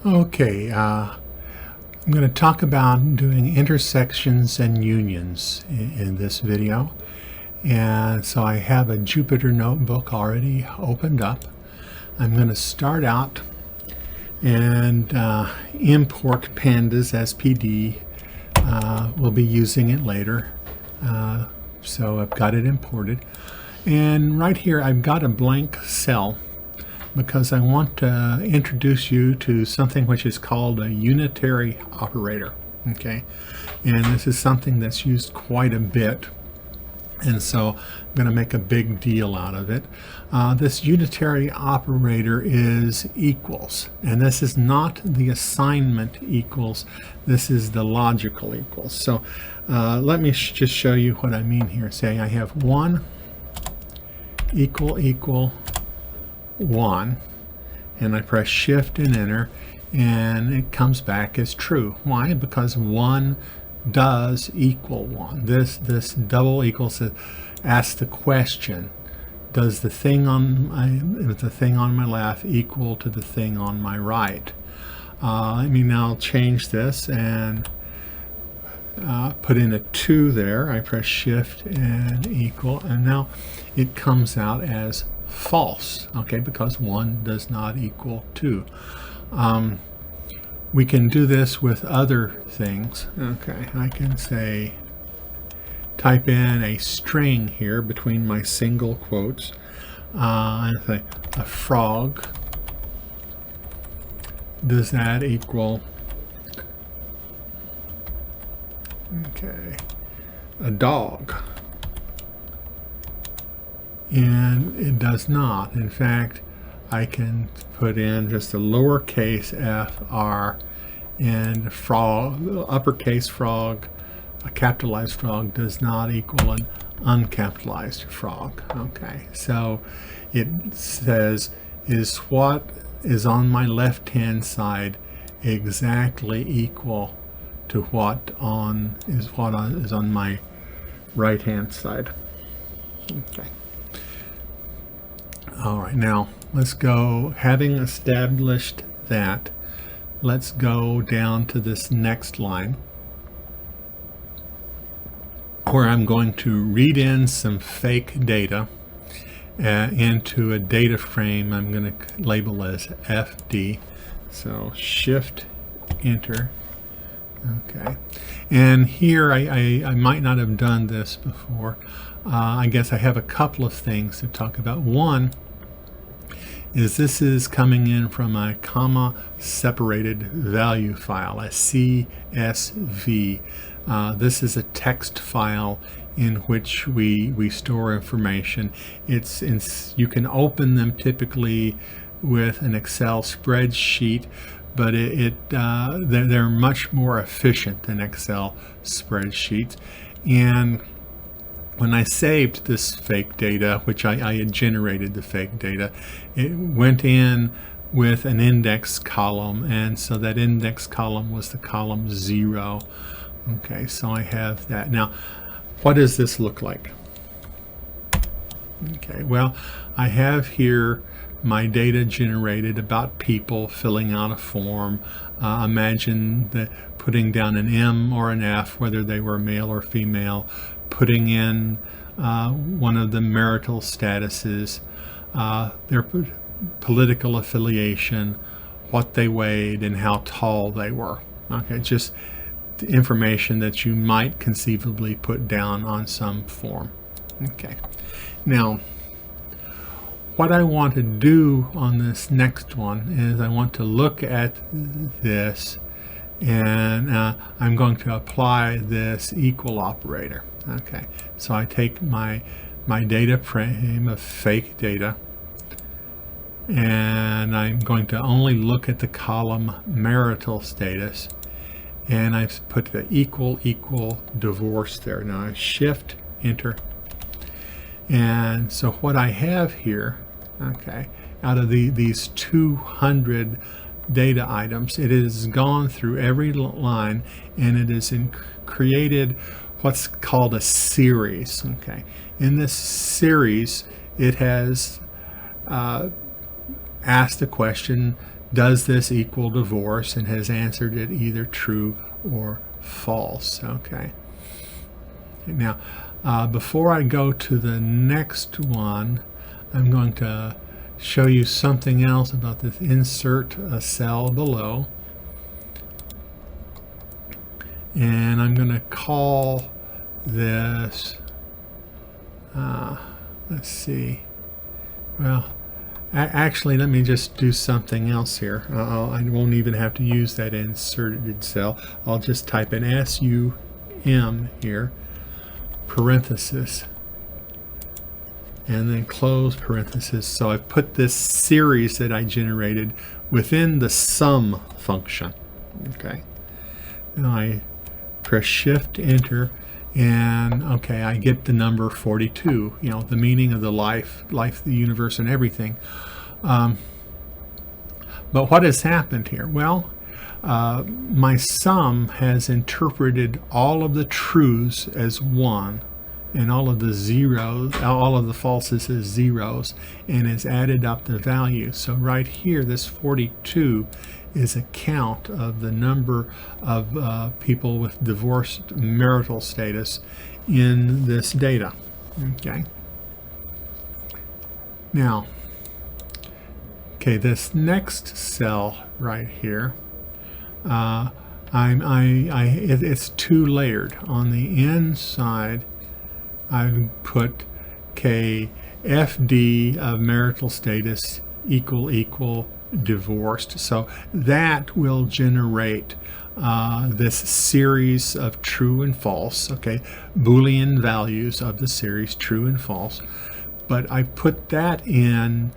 Okay, I'm going to talk about doing intersections and unions in this video. And so I have a Jupyter notebook already opened up. I'm going to start out and import Pandas as PD. We'll be using it later. So I've got it imported. And right here I've got a blank cell because I want to introduce you to something which is called a unitary operator. Okay, and this is something that's used quite a bit, and so I'm going to make a big deal out of it. This unitary operator is equals, and this is not the assignment equals, this is the logical equals. So let me just show you what I mean here. Say I have 1 equal 1, and I press shift and enter, and it comes back as true. Why? Because 1 does equal 1. This double equals asks the question, does the thing on my left equal to the thing on my right? Let me now change this and put in a 2 there. I press shift and equal, and now it comes out as false, okay, because 1 does not equal 2. We can do this with other things. Okay, I can say, type in a string here between my single quotes, and say a frog. Does that equal, okay, a dog? And it does not. In fact, I can put in just a lowercase f-r, and frog, uppercase frog, a capitalized frog does not equal an uncapitalized frog. Okay, so it says, is what is on my left hand side exactly equal to what is on my right hand side? Okay. All right, now let's go, having established that, let's go down to this next line where I'm going to read in some fake data into a data frame I'm going to label as FD. So shift enter. Okay, and here I might not have done this before. I guess I have a couple of things to talk about. One is this is coming in from a comma separated value file, a CSV. This is a text file in which we store information. You can open them typically with an Excel spreadsheet, but they're much more efficient than Excel spreadsheets. And when I saved this fake data, which I had generated the fake data, it went in with an index column, and so that index column was the column 0. Okay, so I have that. Now, what does this look like? Okay, well, I have here my data generated about people filling out a form. Imagine putting down an M or an F, whether they were male or female, putting in one of the marital statuses, their political affiliation, what they weighed, and how tall they were. Okay, just the information that you might conceivably put down on some form. Okay, now what I want to do on this next one is I want to look at this, and I'm going to apply this equal operator. Okay, so I take my data frame of fake data, and I'm going to only look at the column marital status, and I've put the equal divorce there. Now I shift enter, and so what I have here, okay, out of these 200 data items, it has gone through every line, and it has created what's called a series. Okay, in this series it has asked the question, does this equal divorce, and has answered it either true or false. Okay. Now, before I go to the next one, I'm going to show you something else about this. Insert a cell below, and I'm going to call this, let's see, well, actually, let me just do something else here. I won't even have to use that inserted cell. I'll just type in SUM here, parenthesis, and then close parenthesis. So I've put this series that I generated within the sum function. Okay. Now I press Shift Enter, and okay, I get the number 42. You know, the meaning of the life, the universe, and everything. But what has happened here? Well, my sum has interpreted all of the truths as 1 and all of the zeros, all of the falses as zeros, and has added up the value. So right here, this 42 is a count of the number of people with divorced marital status in this data. Okay. Now, okay, this next cell right here, it's two layered. On the inside, I've put FD of marital status equal divorced. So that will generate this series of true and false, okay, boolean values of the series true and false. But I put that in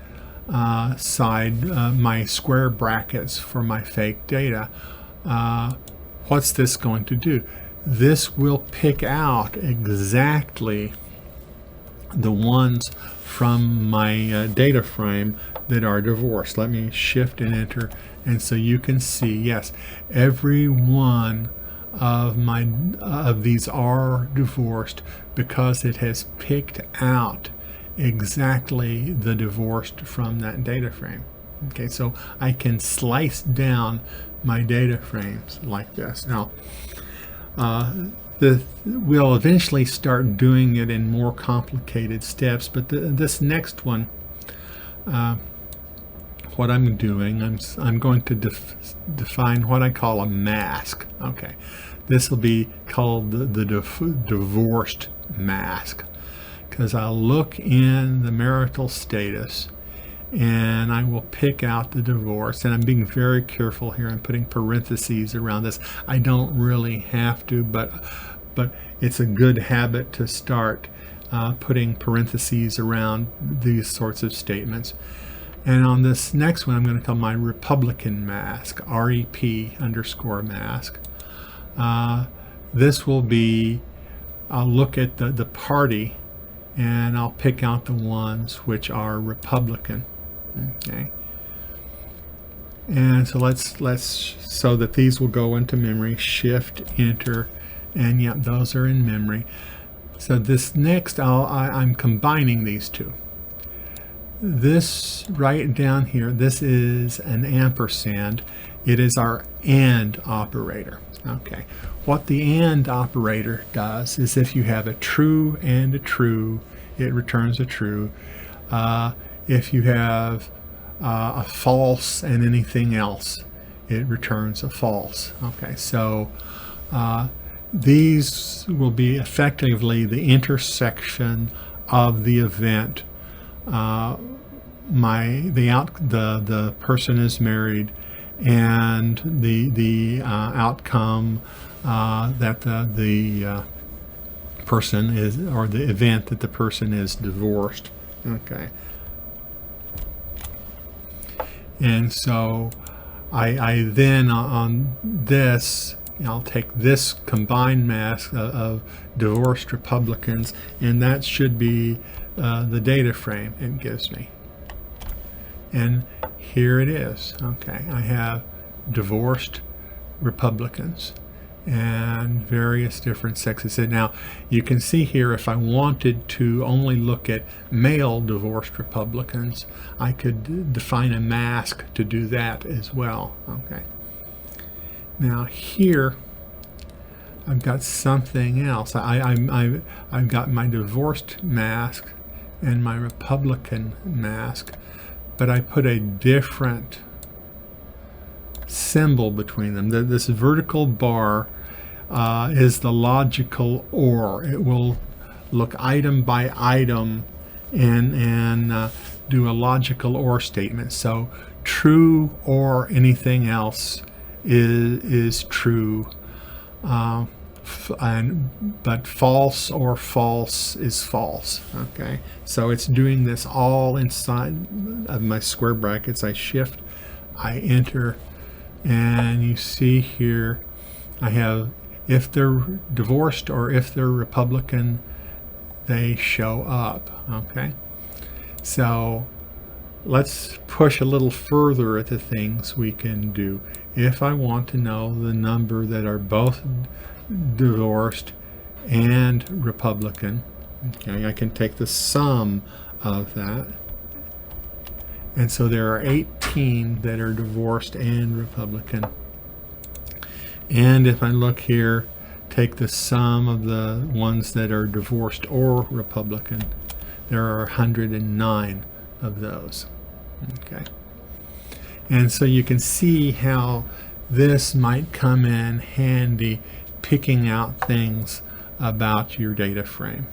side my square brackets for my fake data. What's this going to do? This will pick out exactly the ones from my data frame that are divorced. Let me Shift and Enter, and so you can see, yes, every one of these are divorced because it has picked out exactly the divorced from that data frame. Okay, so I can slice down my data frames like this. Now, we'll eventually start doing it in more complicated steps, but this next one, what I'm doing, I'm going to define what I call a mask. Okay, this will be called the divorced mask, because I'll look in the marital status and I will pick out the divorce, and I'm being very careful here. I'm putting parentheses around this. I don't really have to, but it's a good habit to start putting parentheses around these sorts of statements. And on this next one, I'm going to call my Republican mask, REP underscore mask. This will be, I'll look at the party, and I'll pick out the ones which are Republican. Okay. And so so that these will go into memory, Shift Enter, and yep, those are in memory. So this next, I'm combining these two. This right down here, this is an ampersand. It is our AND operator. Okay. What the AND operator does is if you have a true and a true, it returns a true. If you have a false and anything else, it returns a false. Okay, so these will be effectively the intersection of the event. The person is married, and the outcome that the person is, or the event that the person is divorced. Okay. And so I then on this, I'll take this combined mask of divorced Republicans, and that should be the data frame it gives me. And here it is. Okay, I have divorced Republicans, and various different sexes. And now you can see here, if I wanted to only look at male divorced Republicans, I could define a mask to do that as well. Okay. Now here I've got something else. I've got my divorced mask and my Republican mask, but I put a different symbol between them. This vertical bar is the logical OR. It will look item by item and do a logical OR statement. So true or anything else is true, but false or false is false. Okay, so it's doing this all inside of my square brackets. I shift, I enter, and you see here I have if they're divorced or if they're Republican, they show up. Okay, so let's push a little further at the things we can do. If I want to know the number that are both divorced and Republican, okay, I can take the sum of that. And so there are 18 that are divorced and Republican. And if I look here, take the sum of the ones that are divorced or Republican, there are 109 of those. Okay. And so you can see how this might come in handy picking out things about your data frame.